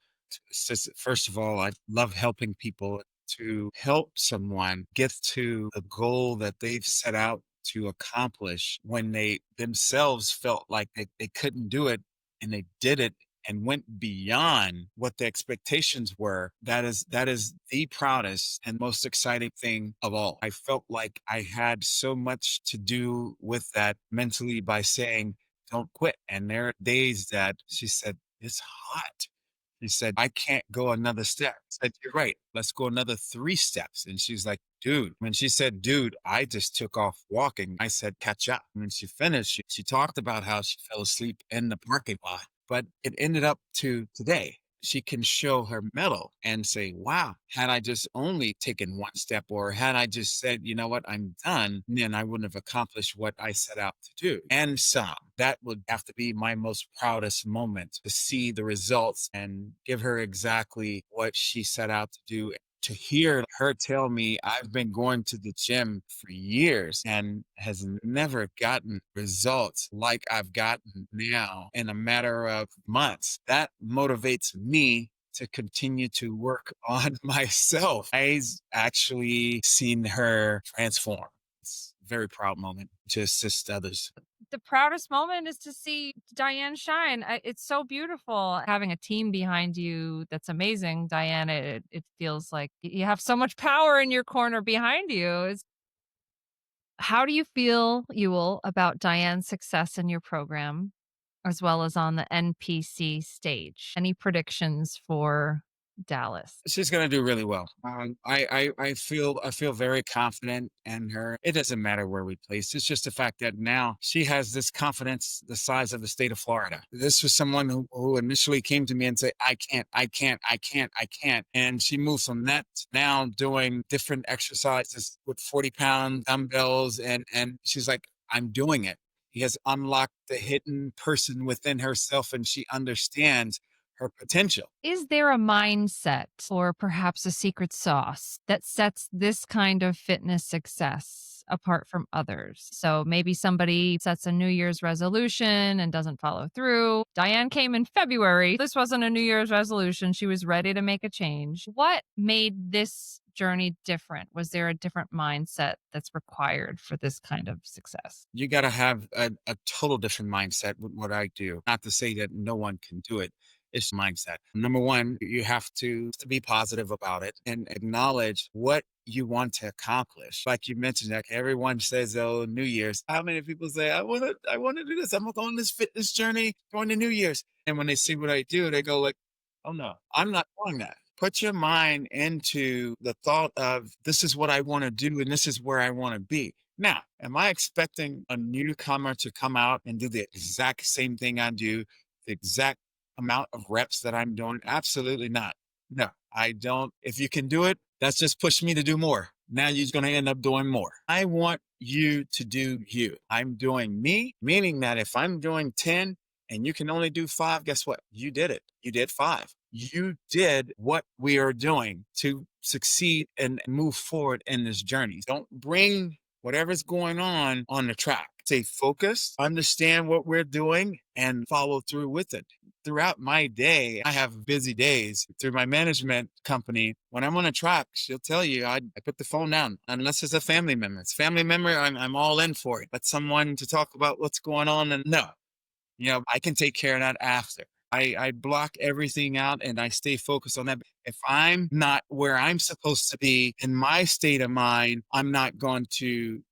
First of all, I love helping people. To help someone get to the goal that they've set out to accomplish when they themselves felt like they couldn't do it and they did it and went beyond what the expectations were. That is the proudest and most exciting thing of all. I felt like I had so much to do with that mentally by saying, "Don't quit." And there are days that she said, "It's hot." She said, "I can't go another step." I said, "You're right. Let's go another 3 steps." And she's like, "Dude." When she said, "Dude," I just took off walking. I said, "Catch up." When she finished, she talked about how she fell asleep in the parking lot. But it ended up to today. She can show her medal and say, "Wow, had I just only taken 1 step, or had I just said, you know what, I'm done, then I wouldn't have accomplished what I set out to do." And some. That would have to be my most proudest moment, to see the results and give her exactly what she set out to do. To hear her tell me I've been going to the gym for years and has never gotten results like I've gotten now in a matter of months, that motivates me to continue to work on myself. I've actually seen her transform. It's a very proud moment to assist others. The proudest moment is to see Diane shine. It's so beautiful having a team behind you. That's amazing, Diane. It feels like you have so much power in your corner behind you. How do you feel, Euell, about Diane's success in your program, as well as on the NPC stage? Any predictions for Dallas? She's gonna do really well. I feel very confident in her. It doesn't matter where we place. It's just the fact that now she has this confidence the size of the state of Florida. This was someone who initially came to me and said, "I can't, I can't, I can't, I can't." And she moves from that to now doing different exercises with 40-pound dumbbells. And she's like, "I'm doing it." He has unlocked the hidden person within herself and she understands her potential. Is there a mindset or perhaps a secret sauce that sets this kind of fitness success apart from others? So maybe somebody sets a New Year's resolution and doesn't follow through. Diane came in February. This wasn't a New Year's resolution. She was ready to make a change. What made this journey different? Was there a different mindset that's required for this kind of success? You got to have a total different mindset with what I do. Not to say that no one can do it. It's mindset. Number one, you have to be positive about it and acknowledge what you want to accomplish. Like you mentioned, like everyone says, oh, New Year's. How many people say, I want to do this. I'm going to go on this fitness journey going to New Year's. And when they see what I do, they go like, oh no, I'm not doing that. Put your mind into the thought of this is what I want to do and this is where I want to be. Now, am I expecting a newcomer to come out and do the exact same thing I do, the exact amount of reps that I'm doing? Absolutely not. No, I don't. If you can do it, that's just push me to do more. Now you're going to end up doing more. I want you to do you. I'm doing me, meaning that if I'm doing 10 and you can only do 5, guess what? You did it. You did 5. You did what we are doing to succeed and move forward in this journey. Don't bring whatever's going on the track. Stay focused, understand what we're doing, and follow through with it. Throughout my day, I have busy days. Through my management company, when I'm on a track, she'll tell you, I put the phone down, unless it's a family member. It's a family member, I'm all in for it. But someone to talk about what's going on, and no, I can take care of that after. I block everything out and I stay focused on that. If I'm not where I'm supposed to be in my state of mind, I'm not going to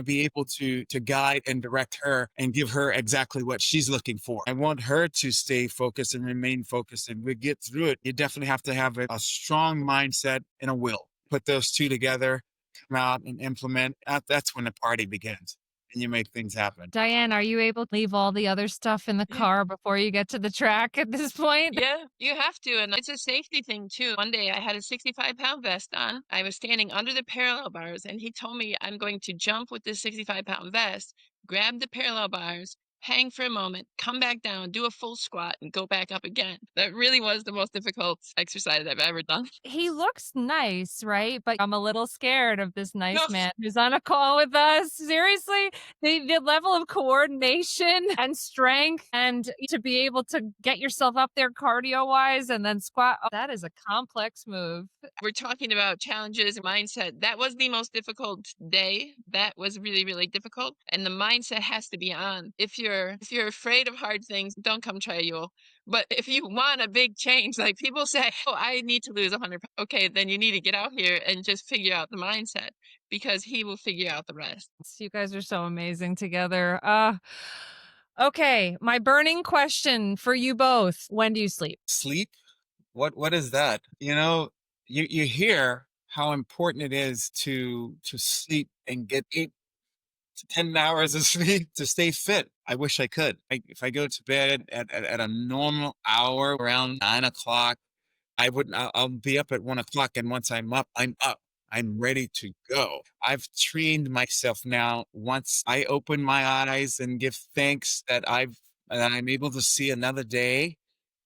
be able to guide and direct her and give her exactly what she's looking for. I want her to stay focused and remain focused, and we get through it. You definitely have to have a strong mindset and a will. Put those two together, come out and implement. That's when the party begins. And you make things happen. Diane, are you able to leave all the other stuff in the Yeah. car before you get to the track at this point? Yeah, you have to. And it's a safety thing too. One day I had a 65-pound vest on. I was standing under the parallel bars and he told me I'm going to jump with this 65-pound vest, grab the parallel bars, hang for a moment, come back down, do a full squat and go back up again. That really was the most difficult exercise I've ever done. He looks nice, right? But I'm a little scared of this No, nice man who's on a call with us. Seriously, the level of coordination and strength and to be able to get yourself up there cardio wise and then squat, that is a complex move. we're talking about challenges and mindset. That was the most difficult day. That was really, really difficult. And the mindset has to be on. If you're afraid of hard things, don't come try Euell. But if you want a big change, like people say, oh, I need to lose 100 pounds. Okay, then you need to get out here and just figure out the mindset because he will figure out the rest. You guys are so amazing together. Okay, my burning question for you both. When do you sleep? Sleep? What is that? You hear how important it is to sleep and get 8 to 10 hours of sleep to stay fit. I wish I could. If I go to bed at a normal hour around 9 o'clock, I'll be up at 1 o'clock. And once I'm up, I'm up. I'm ready to go. I've trained myself now. Once I open my eyes and give thanks that I'm able to see another day,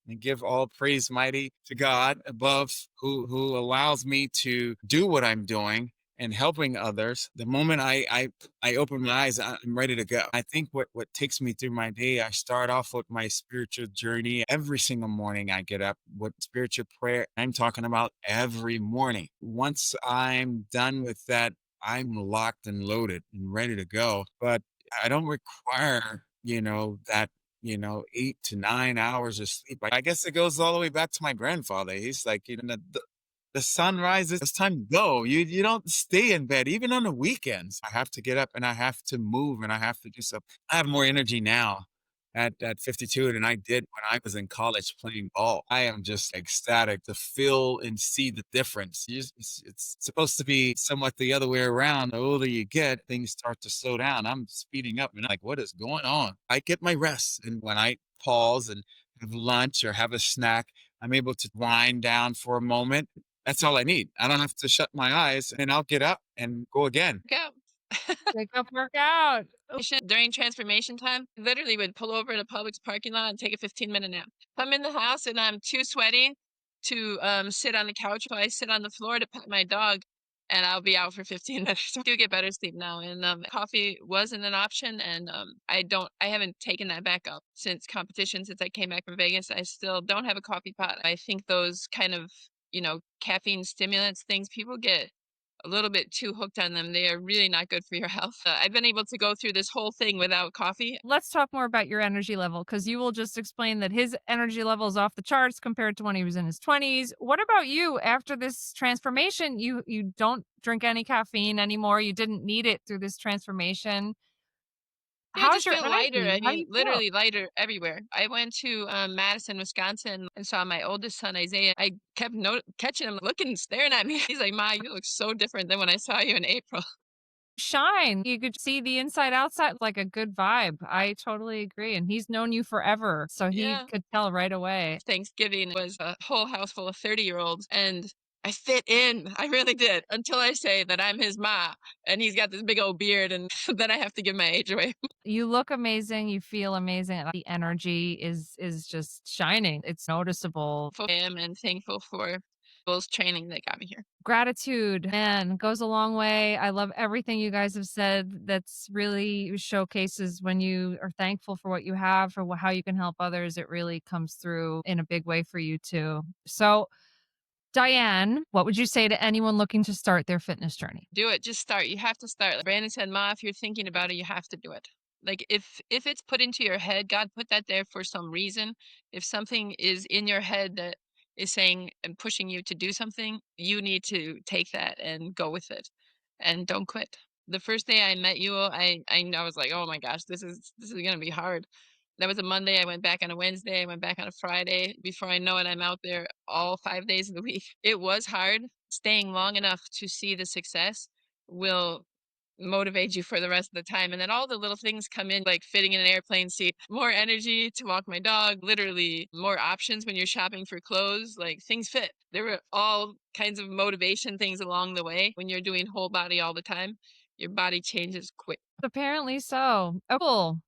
and give all praise mighty to God above who allows me to do what I'm doing and helping others. The moment I open my eyes, I'm ready to go. I think what takes me through my day, I start off with my spiritual journey. Every single morning I get up with spiritual prayer. I'm talking about every morning. Once I'm done with that, I'm locked and loaded and ready to go. But I don't require, that 8 to 9 hours of sleep. I guess it goes all the way back to my grandfather. He's like, the sun rises, it's time to go. You don't stay in bed, even on the weekends. I have to get up and I have to move and I have to do stuff. I have more energy now at 52 than I did when I was in college playing ball. I am just ecstatic to feel and see the difference. It's supposed to be somewhat the other way around. The older you get, things start to slow down. I'm speeding up and I'm like, what is going on? I get my rest. And when I pause and have lunch or have a snack, I'm able to wind down for a moment. That's all I need. I don't have to shut my eyes and I'll get up and go again. Go. Wake up, work out. During transformation time, I literally would pull over in a Publix parking lot and take a 15-minute nap. I'm in the house and I'm too sweaty to sit on the couch, so I sit on the floor to pet my dog, and I'll be out for 15 minutes. I do get better sleep now, and coffee wasn't an option, and I haven't taken that back up since competition, since I came back from Vegas. I still don't have a coffee pot. I think those kind of caffeine stimulants, things, people get a little bit too hooked on them. They are really not good for your health. I've been able to go through this whole thing without coffee. Let's talk more about your energy level because you will just explain that his energy level is off the charts compared to when he was in his 20s. What about you after this transformation? You don't drink any caffeine anymore. You didn't need it through this transformation. Yeah, I How's just your feel lighter. energy? I How do mean, you feel? literally lighter everywhere. I went to Madison, Wisconsin, and saw my oldest son, Isaiah. I kept catching him looking, staring at me. He's like, "Ma, you look so different than when I saw you in April." Shine. You could see the inside outside like a good vibe. I totally agree. And he's known you forever. So he Yeah. could tell right away. Thanksgiving was a whole house full of 30-year-olds, and I fit in. I really did, until I say that I'm his ma, and he's got this big old beard, and then I have to give my age away. You look amazing, you feel amazing. The energy is just shining. It's noticeable. I am and thankful for those training that got me here. Gratitude, man, goes a long way. I love everything you guys have said. That's really showcases when you are thankful for what you have, for how you can help others. It really comes through in a big way for you too. So, Diane, what would you say to anyone looking to start their fitness journey? Do it. Just start. You have to start. Like Brandon said, Ma, if you're thinking about it, you have to do it. Like if it's put into your head, God put that there for some reason. If something is in your head that is saying and pushing you to do something, you need to take that and go with it, and don't quit. The first day I met you, I was like, oh my gosh, this is gonna be hard. That was a Monday. I went back on a Wednesday. I went back on a Friday. Before I know it, I'm out there all 5 days of the week. It was hard. Staying long enough to see the success will motivate you for the rest of the time. And then all the little things come in, like fitting in an airplane seat, more energy to walk my dog, literally more options when you're shopping for clothes, like things fit. There were all kinds of motivation things along the way. When you're doing whole body all the time, your body changes quick. Apparently so. Oh, cool.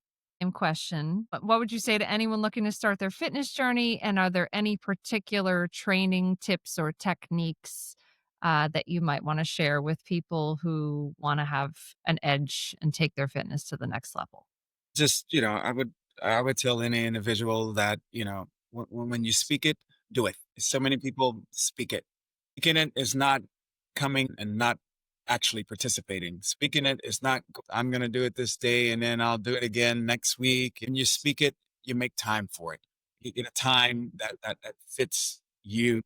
Same question. But what would you say to anyone looking to start their fitness journey? And are there any particular training tips or techniques that you might want to share with people who want to have an edge and take their fitness to the next level? Just, I would tell any individual that, when you speak it, do it. So many people speak it. Speaking it is not coming and not actually participating. Speaking it is not, I'm going to do it this day and then I'll do it again next week. And you speak it, you make time for it. You get a time that fits you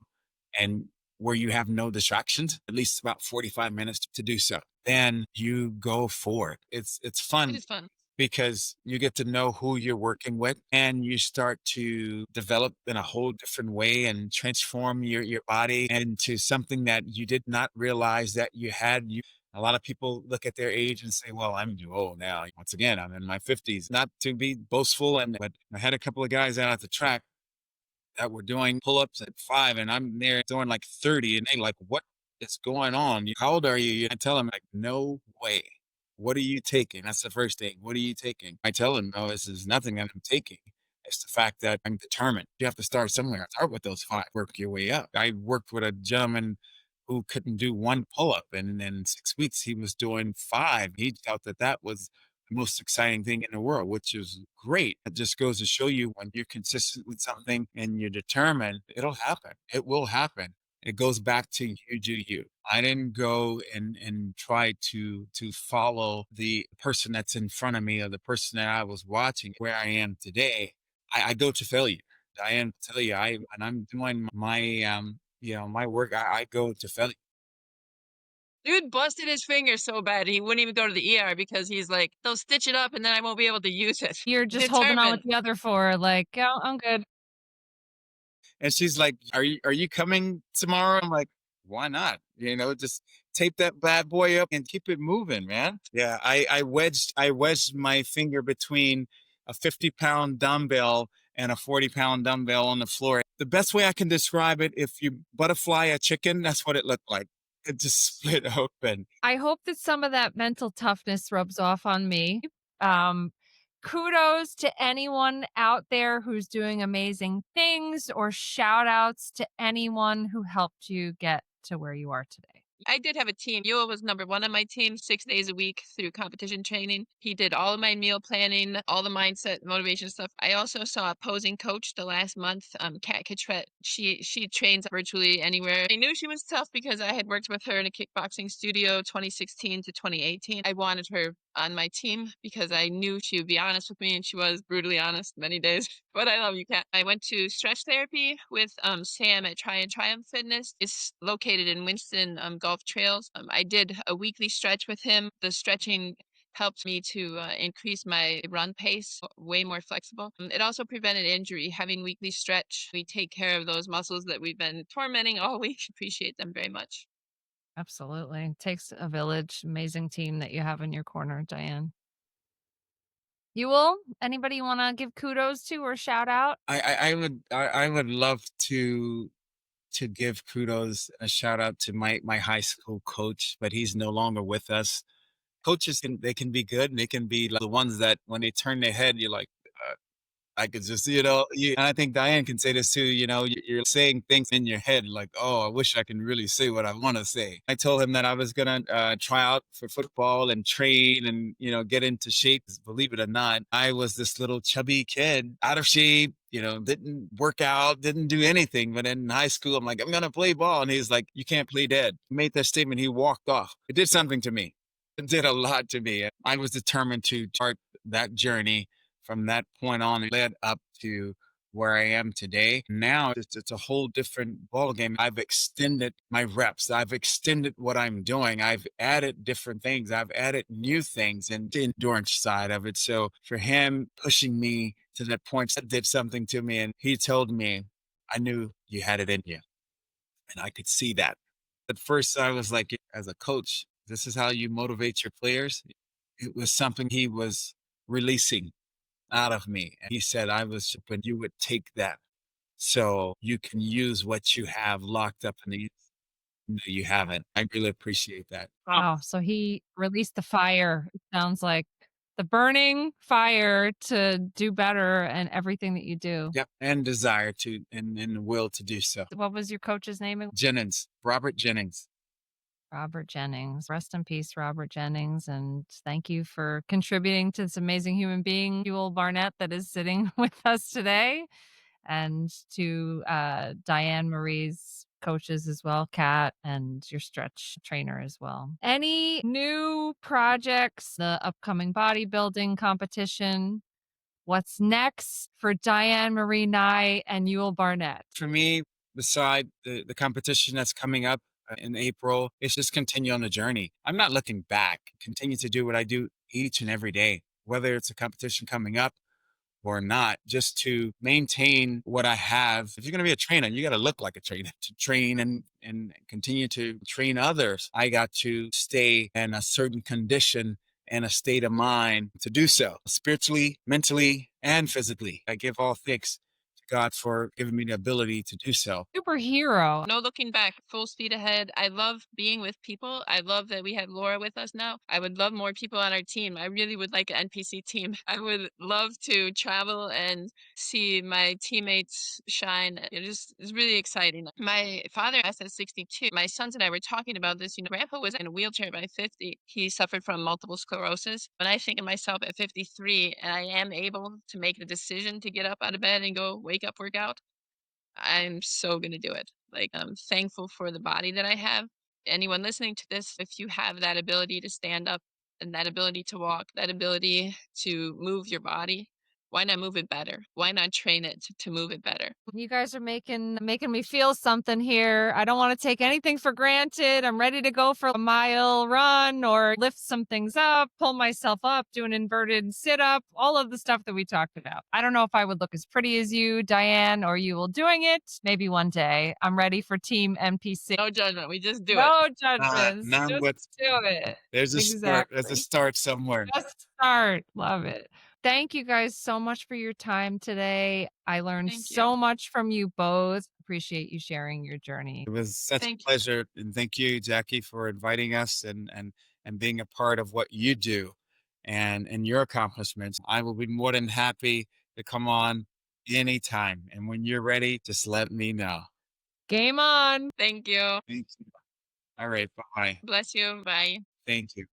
and where you have no distractions, at least about 45 minutes to do so. Then you go for it. It's It fun is fun. because you get to know who you're working with and you start to develop in a whole different way and transform your body into something that you did not realize that you had. A lot of people look at their age and say, well, I'm too old now. Once again, I'm in my 50s. Not to be boastful, but I had a couple of guys out at the track that were doing pull-ups at 5 and I'm there doing like 30 and they like, what is going on? How old are you? I tell them like, no way. What are you taking? That's the first thing. What are you taking? I tell them, no, this is nothing that I'm taking. It's the fact that I'm determined. You have to start somewhere. Start with those 5, work your way up. I worked with a gentleman who couldn't do one pull-up and in 6 weeks he was doing 5. He felt that that was the most exciting thing in the world, which is great. It just goes to show you when you're consistent with something and you're determined, it'll happen. It will happen. It goes back to you do you. I didn't go and try to follow the person that's in front of me or the person that I was watching where I am today. I go to failure. Diane tell you, I'm doing my my work. I go to failure. Dude busted his finger so bad he wouldn't even go to the ER because he's like, they'll stitch it up and then I won't be able to use it. You're just holding on with Determined. the other 4, like, oh, I'm good. And she's like, are you coming tomorrow? I'm like, why not? Just tape that bad boy up and keep it moving, man. Yeah, I wedged my finger between a 50-pound dumbbell and a 40-pound dumbbell on the floor. The best way I can describe it, if you butterfly a chicken, that's what it looked like. It just split open. I hope that some of that mental toughness rubs off on me. Um, Kudos to anyone out there who's doing amazing things, or shout outs to anyone who helped you get to where you are today. I did have a team. Euell was number 1 on my team 6 days a week through competition training. He did all of my meal planning, all the mindset, motivation stuff. I also saw a posing coach the last month, Kat Catret. She trains virtually anywhere. I knew she was tough because I had worked with her in a kickboxing studio 2016 to 2018. I wanted her on my team because I knew she would be honest with me, and she was brutally honest many days. But I love you, Kat. I went to stretch therapy with Sam at Try and Triumph Fitness. It's located in Winston Gulf Trails. I did a weekly stretch with him. The stretching helped me to increase my run pace, way more flexible. It also prevented injury. Having weekly stretch, we take care of those muscles that we've been tormenting all week. Appreciate them very much. Absolutely. Takes a village. Amazing team that you have in your corner, Diane. You will? Anybody you want to give kudos to or shout out? I would love to give kudos, a shout out to my high school coach, but he's no longer with us. Coaches can be good, and they can be like the ones that when they turn their head, you're like, I could just, and I think Diane can say this too, you're saying things in your head like, oh, I wish I can really say what I want to say. I told him that I was going to try out for football and train and, get into shape. Believe it or not, I was this little chubby kid, out of shape, didn't work out, didn't do anything. But in high school, I'm like, I'm going to play ball. And he's like, you can't play dead. He made that statement. He walked off. It did something to me. It did a lot to me. I was determined to start that journey. From that point on, it led up to where I am today. Now it's a whole different ballgame. I've extended my reps. I've extended what I'm doing. I've added different things. I've added new things and the endurance side of it. So for him pushing me to that point, that did something to me. And he told me, I knew you had it in you. And I could see that. At first, I was like, as a coach, this is how you motivate your players. It was something he was releasing out of me. And he said, I was when you would take that so you can use what you have locked up in the you haven't. I really appreciate that. Oh, so he released the fire. It sounds like the burning fire to do better and everything that you do. Yep. And desire to and the will to do so. What was your coach's name? Jennings, Robert Jennings. Robert Jennings. Rest in peace, Robert Jennings. And thank you for contributing to this amazing human being, Euell Barnett, that is sitting with us today. And to Diane Marie's coaches as well, Kat, and your stretch trainer as well. Any new projects, the upcoming bodybuilding competition? What's next for Diane Marie Nigh and Euell Barnett? For me, beside the competition that's coming up in April, it's just continue on the journey. I'm not looking back. Continue to do what I do each and every day, whether it's a competition coming up or not, just to maintain what I have. If you're going to be a trainer, you got to look like a trainer to train and continue to train others. I got to stay in a certain condition and a state of mind to do so, spiritually, mentally, and physically. I give all thanks to God for giving me the ability to do so. Superhero. No looking back, full speed ahead. I love being with people. I love that we have Laura with us now. I would love more people on our team. I really would like an NPC team. I would love to travel and see my teammates shine. It's really exciting. My father passed at 62. My sons and I were talking about this. Grandpa was in a wheelchair by 50. He suffered from multiple sclerosis. When I think of myself at 53 and I am able to make the decision to get up out of bed and go wake up, work out, I'm so gonna do it. Like, I'm thankful for the body that I have. Anyone listening to this, if you have that ability to stand up and that ability to walk, that ability to move your body, why not move it better? Why not train it to move it better? You guys are making me feel something here. I don't want to take anything for granted. I'm ready to go for a mile run or lift some things up, pull myself up, do an inverted sit up, all of the stuff that we talked about. I don't know if I would look as pretty as you, Diane, or you will doing it. Maybe one day. I'm ready for Team NPC. No judgment. We just do it. No judgments. None Just with, do it. there's a start. There's a Exactly. start somewhere. Just start. Love it. Thank you guys so much for your time today. I learned Thank you. so much from you both. Appreciate you sharing your journey. It was such Thank a you. pleasure. And thank you, Jackie, for inviting us and being a part of what you do and your accomplishments. I will be more than happy to come on anytime. And when you're ready, just let me know. Game on. Thank you. Thank you. All right. Bye. Bless you. Bye. Thank you.